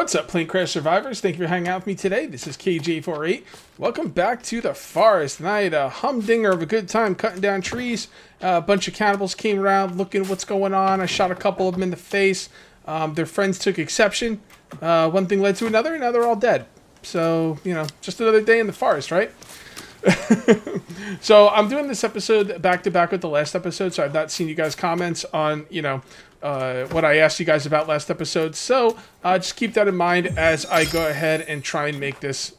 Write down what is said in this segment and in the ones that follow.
What's up, Plane Crash Survivors? Thank you for hanging out with me today. This is KJ48. Welcome back to the forest. And I had a humdinger of a good time cutting down trees. A bunch of cannibals came around looking at what's going on. I shot a couple of them in the face. Their friends took exception. One thing led to another, and now they're all dead. So, you know, just another day in the forest, right? So I'm doing this episode back to back with the last episode, so I've not seen you guys' comments on, what I asked you guys about last episode. So just keep that in mind as I go ahead and try and make this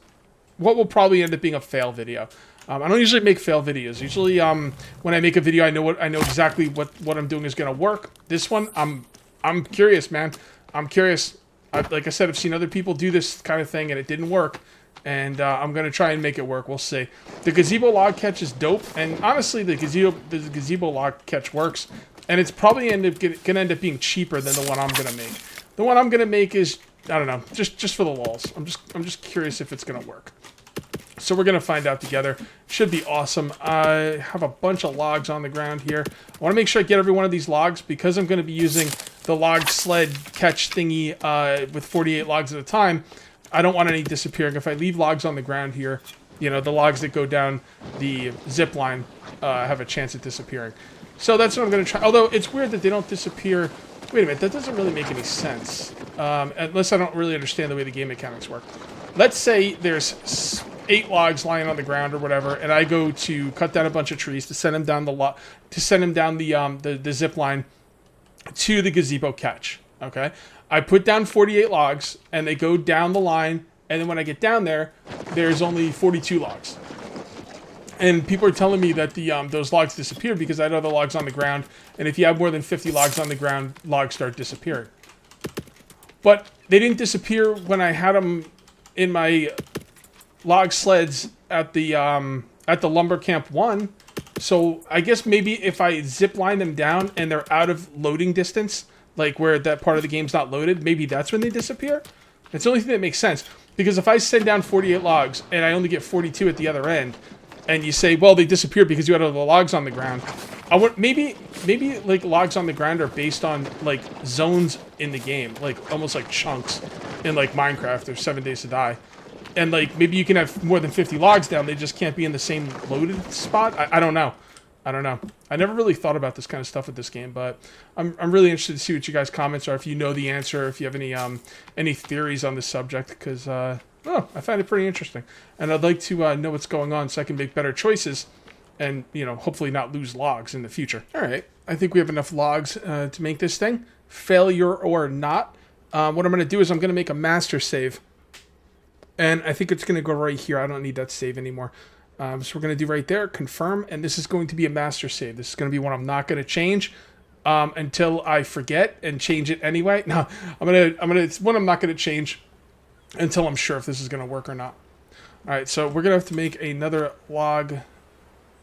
what will probably end up being a fail video. I don't usually make fail videos. Usually when I make a video, I know exactly what I'm doing is going to work. This one, I'm curious, man. I'm curious. Like I said, I've seen other people do this kind of thing and it didn't work. And I'm going to try and make it work. We'll see. The gazebo log catch is dope. And honestly, the gazebo log catch works. And it's probably going to end up being cheaper than the one I'm going to make. The one I'm going to make is, I don't know, just for the lulz. I'm just curious if it's going to work. So we're going to find out together. Should be awesome. I have a bunch of logs on the ground here. I want to make sure I get every one of these logs because I'm going to be using the log sled catch thingy with 48 logs at a time. I don't want any disappearing. If I leave logs on the ground here, you know, the logs that go down the zip line have a chance at disappearing. So that's what I'm going to try. Although it's weird that they don't disappear. Wait a minute, that doesn't really make any sense. Unless I don't really understand the way the game mechanics work. Let's say there's 8 logs lying on the ground or whatever, and I go to cut down a bunch of trees to send them down the zip line to the gazebo catch. Okay, I put down 48 logs, and they go down the line, and then when I get down there, there's only 42 logs. And people are telling me that those logs disappear because I had other logs on the ground, and if you have more than 50 logs on the ground, logs start disappearing. But they didn't disappear when I had them in my log sleds at the lumber camp 1. So I guess maybe if I zip line them down and they're out of loading distance, like where that part of the game's not loaded, maybe that's when they disappear. It's the only thing that makes sense. Because if I send down 48 logs and I only get 42 at the other end, and you say, well, they disappeared because you had all the logs on the ground. Maybe like logs on the ground are based on like zones in the game, like almost like chunks in like Minecraft or 7 Days to Die. And like maybe you can have more than 50 logs down, they just can't be in the same loaded spot. I don't know. I never really thought about this kind of stuff with this game, but I'm really interested to see what you guys' comments are. If you know the answer, if you have any theories on this subject, because I find it pretty interesting, and I'd like to know what's going on so I can make better choices, and hopefully not lose logs in the future. All right, I think we have enough logs to make this thing. Failure or not, what I'm going to do is I'm going to make a master save, and I think it's going to go right here. I don't need that save anymore. So we're going to do right there, confirm, and this is going to be a master save. This is going to be one I'm not going to change until I forget and change it anyway. No, it's one I'm not going to change until I'm sure if this is going to work or not. All right, so we're going to have to make another log.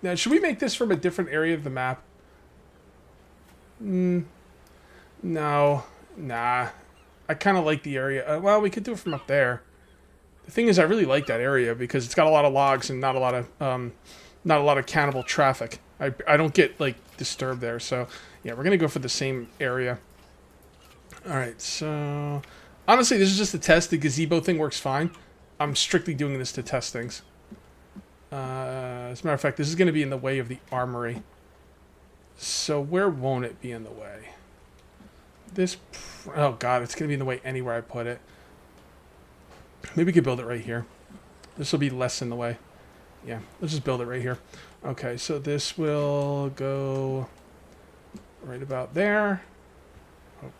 Now, should we make this from a different area of the map? No. Nah. I kind of like the area. Well, we could do it from up there. The thing is, I really like that area because it's got a lot of logs and not a lot of cannibal traffic. I don't get like disturbed there. So yeah, we're gonna go for the same area. All right. So honestly, this is just a test. The gazebo thing works fine. I'm strictly doing this to test things. As a matter of fact, this is gonna be in the way of the armory. So where won't it be in the way? Oh god, it's gonna be in the way anywhere I put it. Maybe we could build it right here. This will be less in the way. Yeah, let's just build it right here. Okay, so this will go right about there.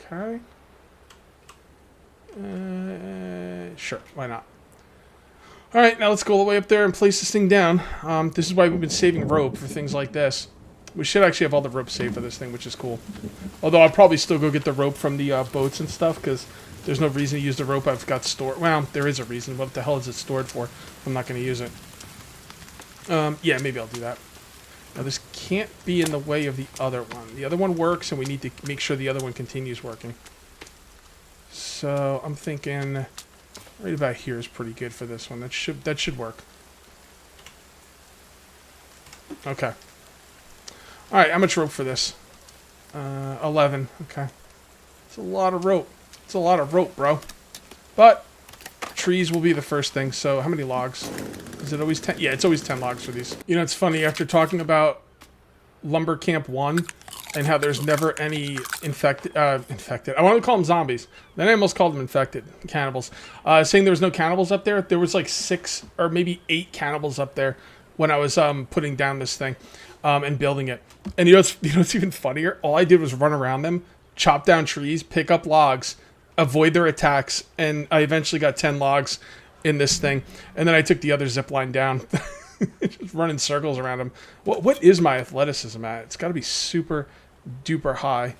Okay. Sure, why not? Alright, now let's go all the way up there and place this thing down. This is why we've been saving rope for things like this. We should actually have all the rope saved for this thing, which is cool. Although I'll probably still go get the rope from the boats and stuff, because there's no reason to use the rope I've got stored. Well, there is a reason. What the hell is it stored for? I'm not going to use it. Yeah, maybe I'll do that. Now, this can't be in the way of the other one. The other one works, and we need to make sure the other one continues working. So, I'm thinking right about here is pretty good for this one. That should work. Okay. Alright, how much rope for this? 11. Okay. It's a lot of rope. It's a lot of rope, bro. But trees will be the first thing. So how many logs? Is it always 10? Yeah, it's always 10 logs for these. You know, it's funny, after talking about Lumber Camp 1 and how there's never any infected, I wanted to call them zombies. Then I almost called them infected, cannibals. Saying there was no cannibals up there. There was like 6 or maybe 8 cannibals up there when I was putting down this thing and building it. And you know what's even funnier? All I did was run around them, chop down trees, pick up logs, avoid their attacks, and I eventually got 10 logs in this thing. And then I took the other zip line down. Just running circles around them. What is my athleticism at? It's got to be super duper high.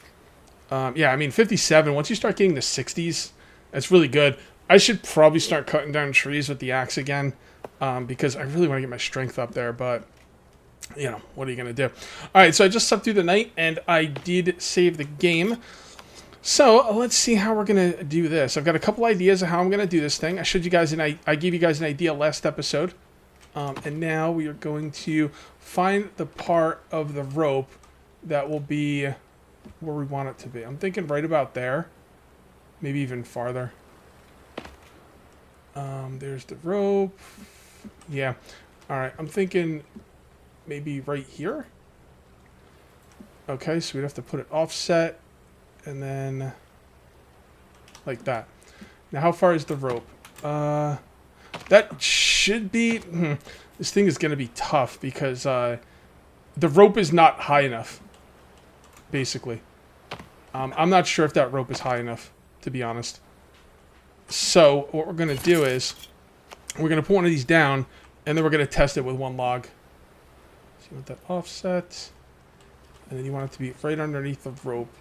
Yeah, I mean 57. Once you start getting the 60s, that's really good. I should probably start cutting down trees with the axe again because I really want to get my strength up there. But you know, what are you gonna do? All right, so I just slept through the night and I did save the game. So let's see how we're gonna do this. I've got a couple ideas of how I'm gonna do this thing. I showed you guys I gave you guys an idea last episode. And now we are going to find the part of the rope that will be where we want it to be. I'm thinking right about there. Maybe even farther. There's the rope. Yeah. Alright, I'm thinking maybe right here. Okay, so we'd have to put it offset. And then like that. Now how far is the rope? That should be... This thing is going to be tough because the rope is not high enough, basically. I'm not sure if that rope is high enough, to be honest. So what we're going to do is we're going to put one of these down, and then we're going to test it with one log. So you want that offset, and then you want it to be right underneath the rope.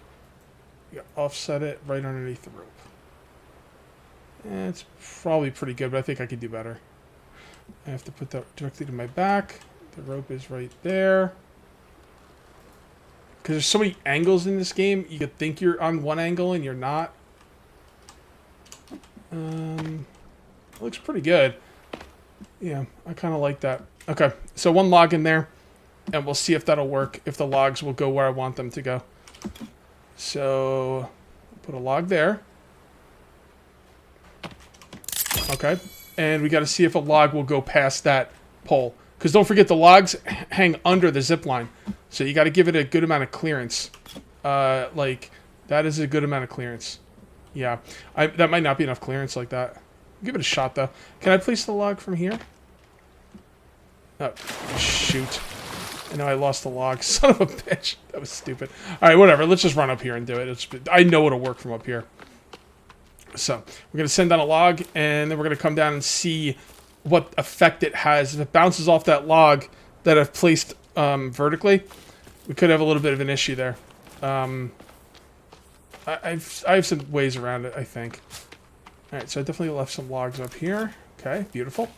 You got offset it right underneath the rope. It's probably pretty good, but I think I could do better. I have to put that directly to my back. The rope is right there. Because there's so many angles in this game, you could think you're on one angle and you're not. Looks pretty good. Yeah, I kind of like that. Okay, so one log in there, and we'll see if that'll work, if the logs will go where I want them to go. So, put a log there. Okay, and we got to see if a log will go past that pole. Because don't forget, the logs hang under the zip line. So you got to give it a good amount of clearance. Like, that is a good amount of clearance. Yeah, that might not be enough clearance like that. Give it a shot, though. Can I place the log from here? Oh, shoot. I know I lost the log. Son of a bitch. That was stupid. All right, whatever. Let's just run up here and do it. I know it'll work from up here. So we're going to send down a log, and then we're going to come down and see what effect it has. If it bounces off that log that I've placed vertically, we could have a little bit of an issue there. I have some ways around it, I think. All right, so I definitely left some logs up here. Okay, beautiful.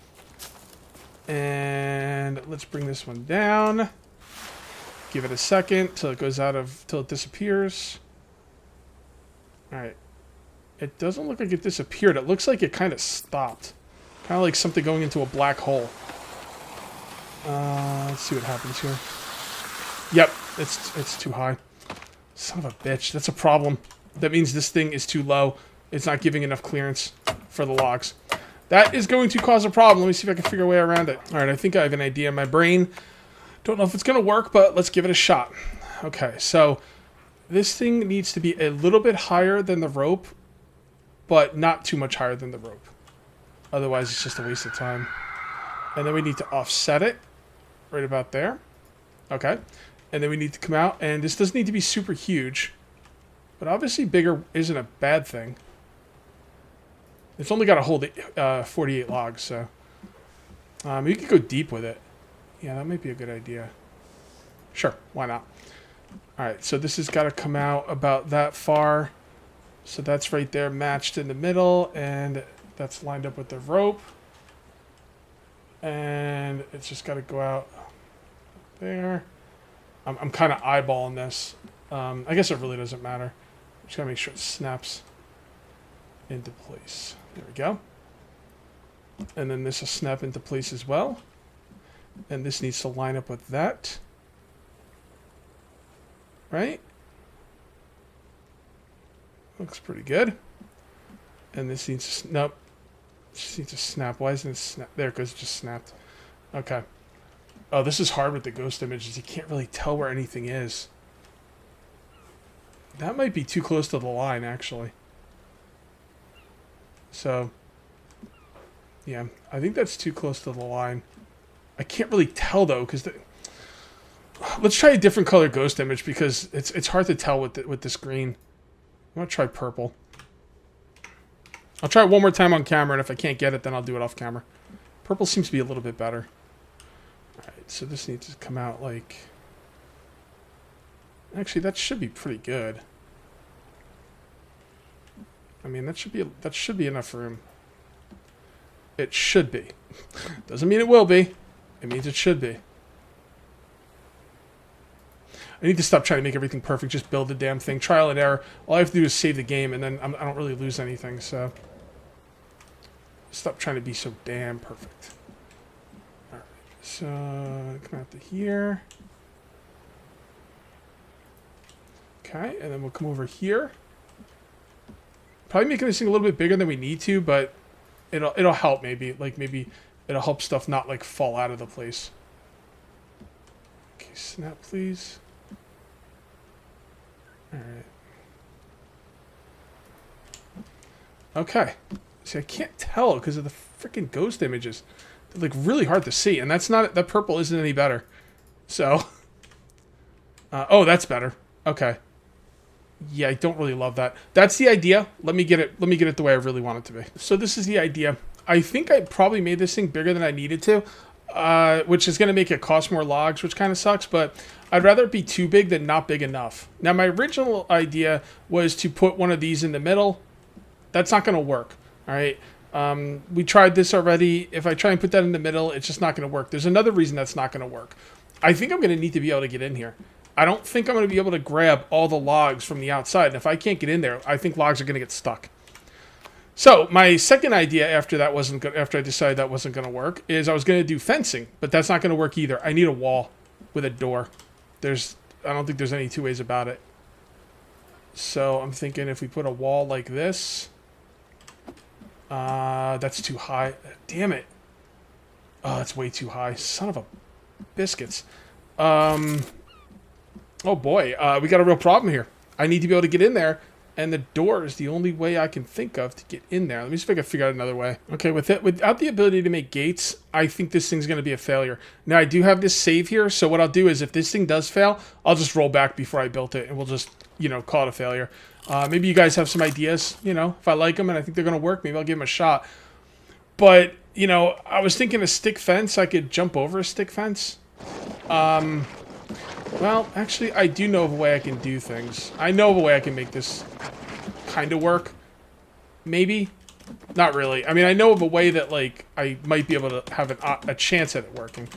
And let's bring this one down. Give it a second till it goes till it disappears. All right. It doesn't look like it disappeared. It looks like it kind of stopped. Kind of like something going into a black hole. Let's see what happens here. Yep, it's too high. Son of a bitch. That's a problem. That means this thing is too low. It's not giving enough clearance for the logs. That is going to cause a problem. Let me see if I can figure a way around it. All right, I think I have an idea in my brain. Don't know if it's going to work, but let's give it a shot. Okay, so this thing needs to be a little bit higher than the rope, but not too much higher than the rope. Otherwise, it's just a waste of time. And then we need to offset it right about there. Okay. And then we need to come out, and this doesn't need to be super huge, but obviously bigger isn't a bad thing. It's only got to hold 48 logs, so you could go deep with it. Yeah, that might be a good idea. Sure, why not? All right, so this has got to come out about that far. So that's right there, matched in the middle, and that's lined up with the rope. And it's just got to go out there. I'm kind of eyeballing this. I guess it really doesn't matter. I'm just got to make sure it snaps into place. There we go. And then this will snap into place as well. And this needs to line up with that. Right? Looks pretty good. And this needs to... Nope. Just needs to snap. Why isn't it snap? There it goes. It just snapped. Okay. Oh, this is hard with the ghost images. You can't really tell where anything is. That might be too close to the line, actually. So, yeah. I think that's too close to the line. I can't really tell, though, because... Let's try a different color ghost image, because it's hard to tell with this green. I'm going to try purple. I'll try it one more time on camera, and if I can't get it, then I'll do it off camera. Purple seems to be a little bit better. Alright, so this needs to come out like... Actually, that should be pretty good. I mean, that should be enough room. It should be. Doesn't mean it will be. It means it should be. I need to stop trying to make everything perfect. Just build the damn thing. Trial and error. All I have to do is save the game, and then I don't really lose anything, so... Stop trying to be so damn perfect. Alright, so... Come out to here. Okay, and then we'll come over here. Probably making this thing a little bit bigger than we need to, but it'll help maybe. Like maybe it'll help stuff not like fall out of the place. Okay, snap please. Alright. Okay. See, I can't tell because of the freaking ghost images. They're like really hard to see, and that purple isn't any better. So oh, that's better. Okay. Yeah, I don't really love that. That's the idea. Let me get it the way I really want it to be. So this is the idea. I think I probably made this thing bigger than I needed to, which is going to make it cost more logs, which kind of sucks, but I'd rather it be too big than not big enough. Now, my original idea was to put one of these in the middle. That's not going to work, all right? We tried this already. If I try and put that in the middle, it's just not going to work. There's another reason that's not going to work. I think I'm going to need to be able to get in here. I don't think I'm going to be able to grab all the logs from the outside. And if I can't get in there, I think logs are going to get stuck. So my second idea after that wasn't good, after I decided that wasn't going to work, is I was going to do fencing, but that's not going to work either. I need a wall with a door. I don't think there's any two ways about it. So I'm thinking if we put a wall like this, that's too high. Damn it. Oh, that's way too high. Son of a biscuits. Oh boy, we got a real problem here. I need to be able to get in there, and the door is the only way I can think of to get in there. Let me see if I can figure out another way. Okay, without the ability to make gates, I think this thing's going to be a failure. Now, I do have this save here, so what I'll do is if this thing does fail, I'll just roll back before I built it, and we'll just, call it a failure. Maybe you guys have some ideas, if I like them and I think they're going to work, maybe I'll give them a shot. But, I was thinking a stick fence. I could jump over a stick fence. Well, actually, I do know of a way I can do things. I know of a way I can make this kind of work. Maybe. Not really. I mean, I know of a way that, like, I might be able to have a chance at it working.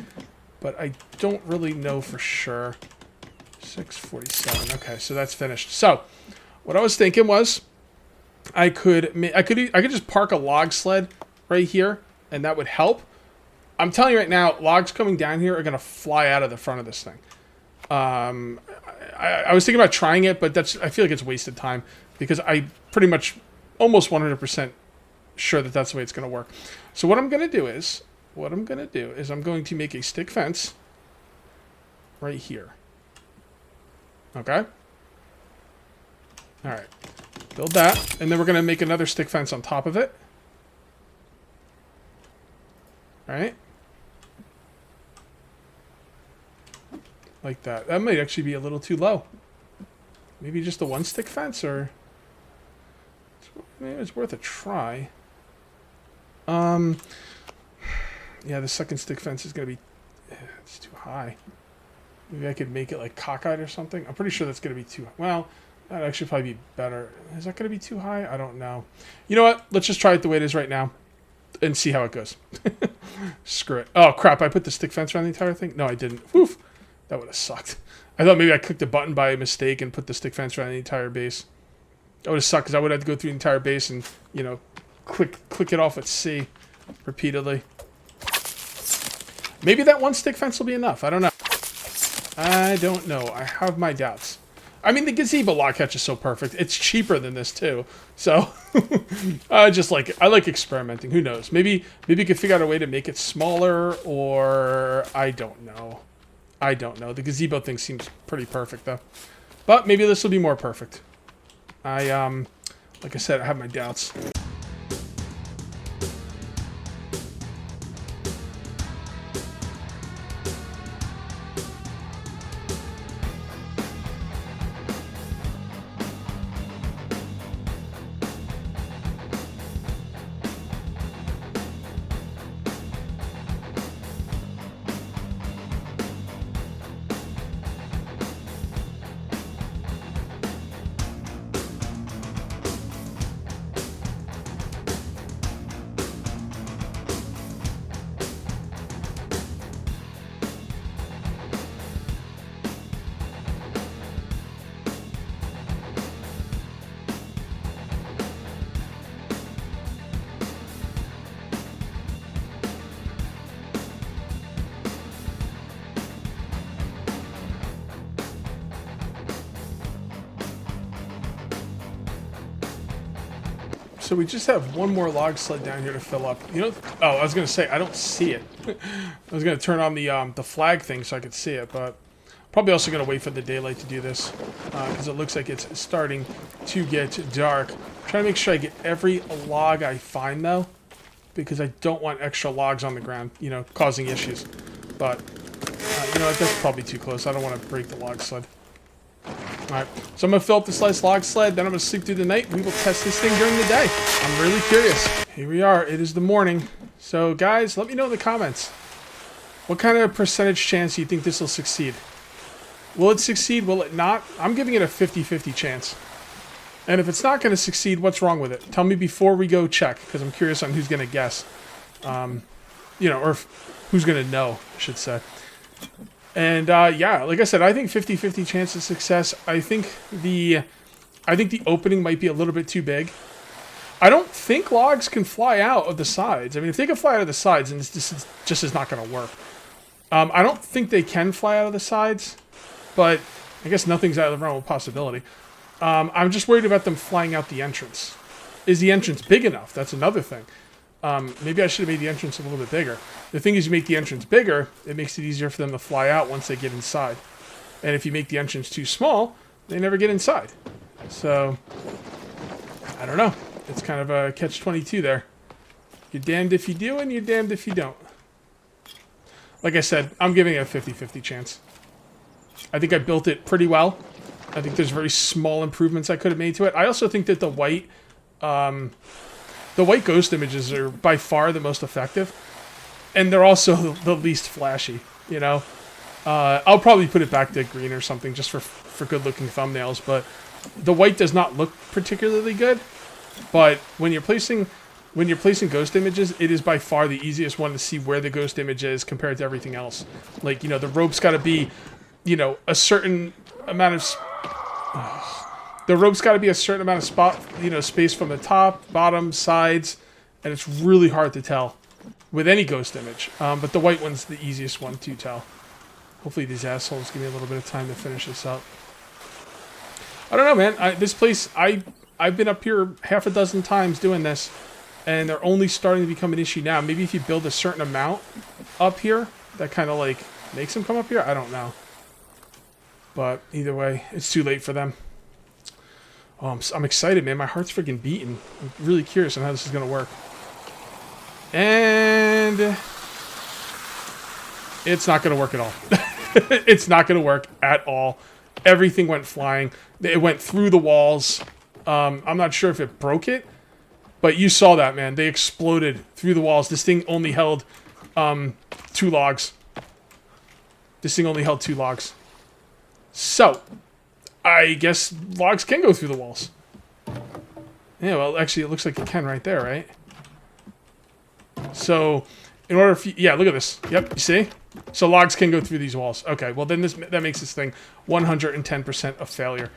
But I don't really know for sure. 647. Okay, so that's finished. So, what I was thinking was, I could just park a log sled right here, and that would help. I'm telling you right now, logs coming down here are going to fly out of the front of this thing. I was thinking about trying it, but I feel like it's wasted time because I pretty much almost 100% sure that that's the way it's going to work. So what I'm going to do is I'm going to make a stick fence right here. Okay? All right. Build that, and then we're going to make another stick fence on top of it. All right? Like that. That might actually be a little too low. Maybe just a one stick fence, or maybe it's worth a try. Yeah, the second stick fence is gonna be it's too high. Maybe I could make it like cockeyed or something. I'm pretty sure that's gonna be too well. That'd actually probably be better. Is that gonna be too high? I don't know. You know what? Let's just try it the way it is right now, and see how it goes. Screw it. Oh crap! I put the stick fence around the entire thing. No, I didn't. Woof. That would have sucked. I thought maybe I clicked a button by mistake and put the stick fence around the entire base. That would have sucked because I would have to go through the entire base and, click it off with C repeatedly. Maybe that one stick fence will be enough. I don't know. I have my doubts. I mean, the gazebo log catch is so perfect. It's cheaper than this too. So, I like experimenting. Who knows? Maybe you could figure out a way to make it smaller, or I don't know. I don't know. The gazebo thing seems pretty perfect though. But maybe this will be more perfect. Like I said, I have my doubts. So we just have one more log sled down here to fill up. You know, oh, I was gonna say I don't see it. I was gonna turn on the flag thing so I could see it, but probably also gonna wait for the daylight to do this because it looks like it's starting to get dark. I'm trying to make sure I get every log I find though, because I don't want extra logs on the ground, you know, causing issues. But you know, that's probably too close. I don't want to break the log sled. Alright, so I'm going to fill up this last log sled, then I'm going to sleep through the night. We will test this thing during the day. I'm really curious. Here we are. It is the morning. So, guys, let me know in the comments. What kind of percentage chance do you think this will succeed? Will it succeed? Will it not? I'm giving it a 50-50 chance. And if it's not going to succeed, what's wrong with it? Tell me before we go check, because I'm curious on who's going to guess. You know, or who's going to know, I should say. And, yeah, like I said, I think 50-50 chance of success. I think the opening might be a little bit too big. I don't think logs can fly out of the sides. I mean, if they can fly out of the sides, then this just is not going to work. I don't think they can fly out of the sides, but I guess nothing's out of the realm of possibility. I'm just worried about them flying out the entrance. Is the entrance big enough? That's another thing. Maybe I should have made the entrance a little bit bigger. The thing is, you make the entrance bigger, it makes it easier for them to fly out once they get inside. And if you make the entrance too small, they never get inside. So, I don't know. It's kind of a catch-22 there. You're damned if you do, and you're damned if you don't. Like I said, I'm giving it a 50-50 chance. I think I built it pretty well. I think there's very small improvements I could have made to it. I also think that the white ghost images are by far the most effective. And they're also the least flashy, you know? I'll probably put it back to green or something just for good-looking thumbnails, but the white does not look particularly good. But when you're placing ghost images, it is by far the easiest one to see where the ghost image is compared to everything else. Like, you know, the rope's got to be, you know, a certain amount of... The rope's got to be a certain amount of space from the top, bottom, sides, and it's really hard to tell with any ghost image. But the white one's the easiest one to tell. Hopefully these assholes give me a little bit of time to finish this up. I don't know, man. This place, I've been up here half a dozen times doing this, and they're only starting to become an issue now. Maybe if you build a certain amount up here, that kind of like makes them come up here. I don't know. But either way, it's too late for them. Oh, I'm excited, man. My heart's freaking beating. I'm really curious on how this is going to work. And it's not going to work at all. It's not going to work at all. Everything went flying. It went through the walls. I'm not sure if it broke it, but you saw that, man. They exploded through the walls. This thing only held 2 logs. This thing only held 2 logs. So, I guess logs can go through the walls. Yeah, well, actually, it looks like it can right there, right? So, in order for... Yeah, look at this. Yep, you see? So, logs can go through these walls. Okay, well, then that makes this thing 110% a failure.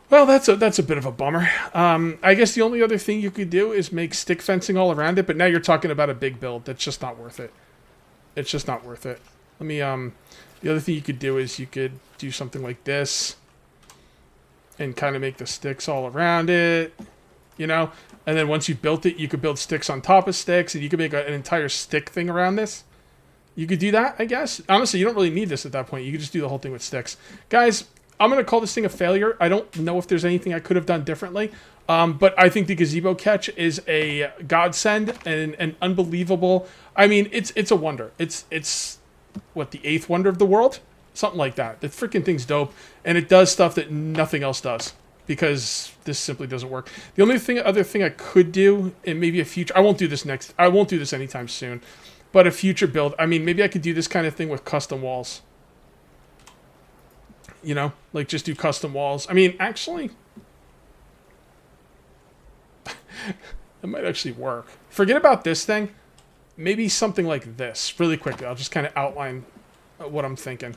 Well, that's a bit of a bummer. I guess the only other thing you could do is make stick fencing all around it, but now you're talking about a big build. That's just not worth it. It's just not worth it. Let me... The other thing you could do is you could do something like this. and kind of make the sticks all around it, you know? And then once you built it, you could build sticks on top of sticks, and you could make an entire stick thing around this. You could do that, I guess. Honestly, you don't really need this at that point. You could just do the whole thing with sticks. Guys, I'm going to call this thing a failure. I don't know if there's anything I could have done differently. But I think the gazebo catch is a godsend and an unbelievable... I mean, it's a wonder. It's what, the 8th wonder of the world? Something like that. The freaking thing's dope. And it does stuff that nothing else does. Because this simply doesn't work. The only other thing I could do, and maybe a future... I won't do this anytime soon. But a future build, I mean, maybe I could do this kind of thing with custom walls. You know? Like, just do custom walls. I mean, actually... that might actually work. Forget about this thing. Maybe something like this. Really quickly. I'll just kind of outline what I'm thinking.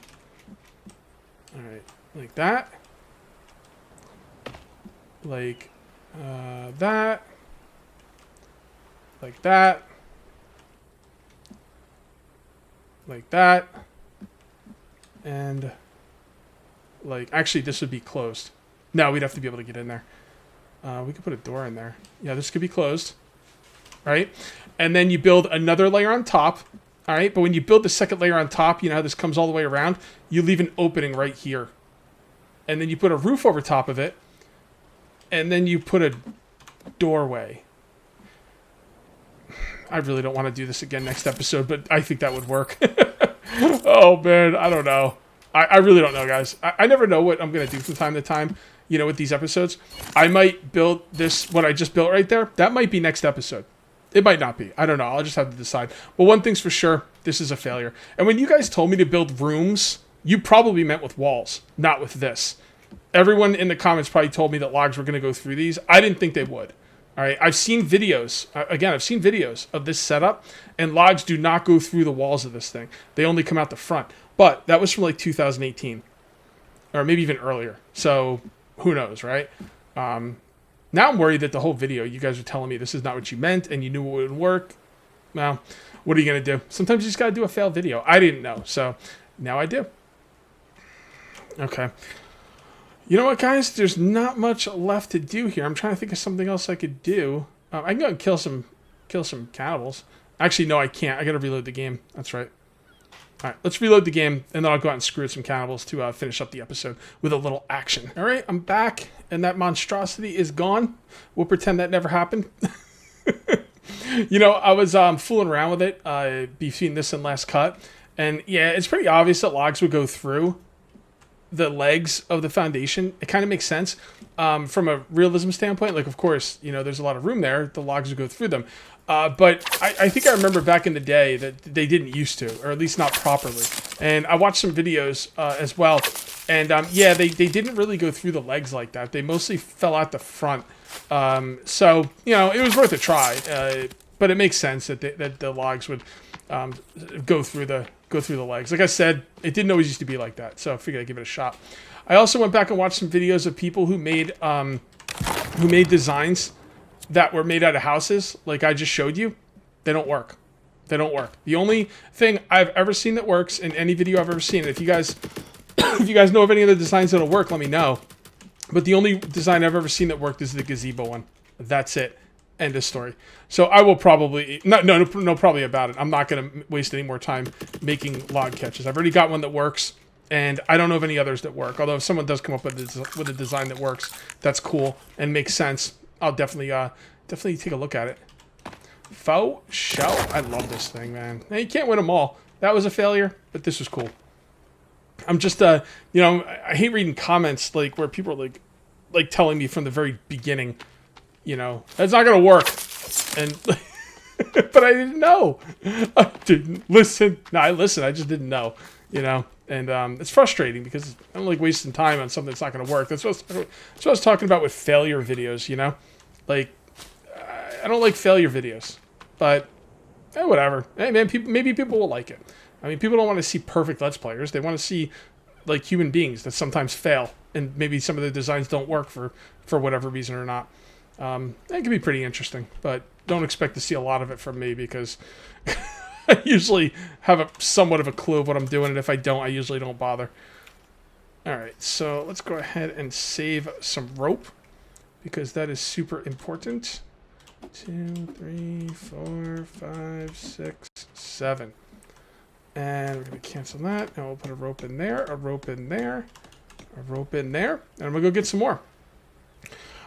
Alright. Like that. Like that. Like that. Like that. And like, actually this would be closed. No, we'd have to be able to get in there. We could put a door in there. Yeah, this could be closed. Right? And then you build another layer on top. Alright, but when you build the second layer on top, you know how this comes all the way around? You leave an opening right here. And then you put a roof over top of it. And then you put a doorway. I really don't want to do this again next episode, but I think that would work. Oh, man, I don't know. I really don't know, guys. I never know what I'm going to do from time to time, you know, with these episodes. I might build this, what I just built right there. That might be next episode. It might not be. I don't know. I'll just have to decide. But one thing's for sure, this is a failure. And when you guys told me to build rooms, you probably meant with walls, not with this. Everyone in the comments probably told me that logs were going to go through these. I didn't think they would. All right, I've seen videos. Again, I've seen videos of this setup, and logs do not go through the walls of this thing. They only come out the front. But that was from like 2018, or maybe even earlier. So who knows, right? Now I'm worried that the whole video, you guys are telling me this is not what you meant, and you knew it would work. Well, what are you going to do? Sometimes you just got to do a failed video. I didn't know, so now I do. Okay. You know what, guys? There's not much left to do here. I'm trying to think of something else I could do. I can go and kill some cannibals. Actually, no, I can't. I got to reload the game. That's right. All right, let's reload the game, and then I'll go out and screw some cannibals to finish up the episode with a little action. All right, I'm back, and that monstrosity is gone. We'll pretend that never happened. You know, I was fooling around with it between this and last cut, and yeah, it's pretty obvious that logs would go through the legs of the foundation. It kind of makes sense from a realism standpoint. Like, of course, you know, there's a lot of room there. The logs would go through them. But I think I remember back in the day that they didn't used to, or at least not properly. And I watched some videos as well. And yeah, they didn't really go through the legs like that. They mostly fell out the front. So, you know, it was worth a try. But it makes sense that the logs would go through the legs. Like I said, it didn't always used to be like that, so I figured I'd give it a shot. I also went back and watched some videos of people who made designs that were made out of houses, like I just showed you. They don't work. They don't work. The only thing I've ever seen that works in any video I've ever seen, if you guys know of any other designs that'll work, let me know. But the only design I've ever seen that worked is the gazebo one. That's it. End of story. So I will probably... No, probably about it. I'm not going to waste any more time making log catches. I've already got one that works, and I don't know of any others that work. Although if someone does come up with a design that works, that's cool and makes sense. I'll definitely take a look at it. Faux show. I love this thing, man. Now, you can't win them all. That was a failure, but this was cool. I'm just, you know, I hate reading comments like where people are like telling me from the very beginning, you know, that's not gonna work, and but I didn't know. I didn't listen. No, I listened. I just didn't know, you know. And it's frustrating because I'm like wasting time on something that's not gonna work. That's what I was talking about with failure videos, you know. Like, I don't like failure videos, but whatever. Hey, man, maybe people will like it. I mean, people don't want to see perfect Let's Players. They want to see, like, human beings that sometimes fail, and maybe some of the designs don't work for whatever reason or not. It can be pretty interesting, but don't expect to see a lot of it from me because I usually have somewhat of a clue of what I'm doing, and if I don't, I usually don't bother. All right, so let's go ahead and save some rope because that is super important. 2, 3, 4, 5, 6, 7. And we're going to cancel that. And we'll put a rope in there, a rope in there, a rope in there. And I'm going to go get some more.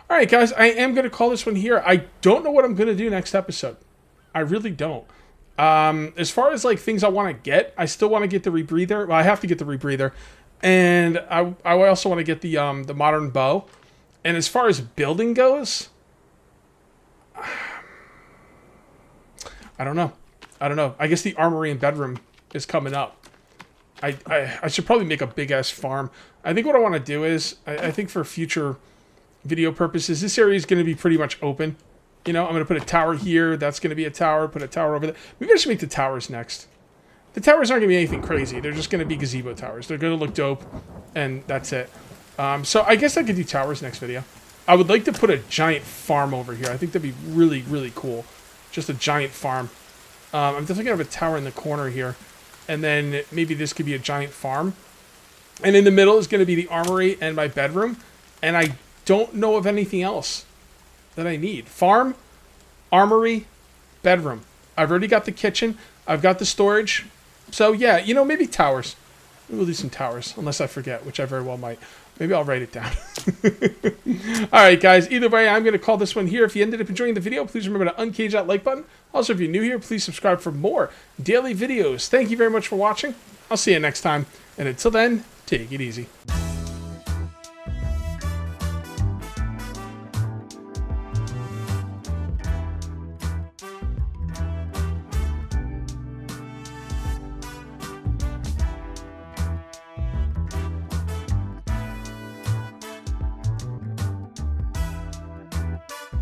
All right, guys, I am going to call this one here. I don't know what I'm going to do next episode. I really don't. As far as like things I want to get, I still want to get the rebreather. Well, I have to get the rebreather. And I also want to get the modern bow. And as far as building goes, I don't know. I guess the armory and bedroom is coming up. I should probably make a big-ass farm. I think what I want to do is, I think for future video purposes, this area is going to be pretty much open. You know, I'm going to put a tower here. That's going to be a tower. Put a tower over there. Maybe I should make the towers next. The towers aren't going to be anything crazy. They're just going to be gazebo towers. They're going to look dope, and that's it. So I guess I could do towers next video. I would like to put a giant farm over here. I think that'd be really, really cool. Just a giant farm. I'm definitely going to have a tower in the corner here. And then maybe this could be a giant farm. And in the middle is going to be the armory and my bedroom. And I don't know of anything else that I need. Farm, armory, bedroom. I've already got the kitchen. I've got the storage. So yeah, you know, maybe towers. Maybe we'll do some towers, unless I forget, which I very well might. Maybe I'll write it down. All right, guys. Either way, I'm going to call this one here. If you ended up enjoying the video, please remember to uncage that like button. Also, if you're new here, please subscribe for more daily videos. Thank you very much for watching. I'll see you next time. And until then, take it easy.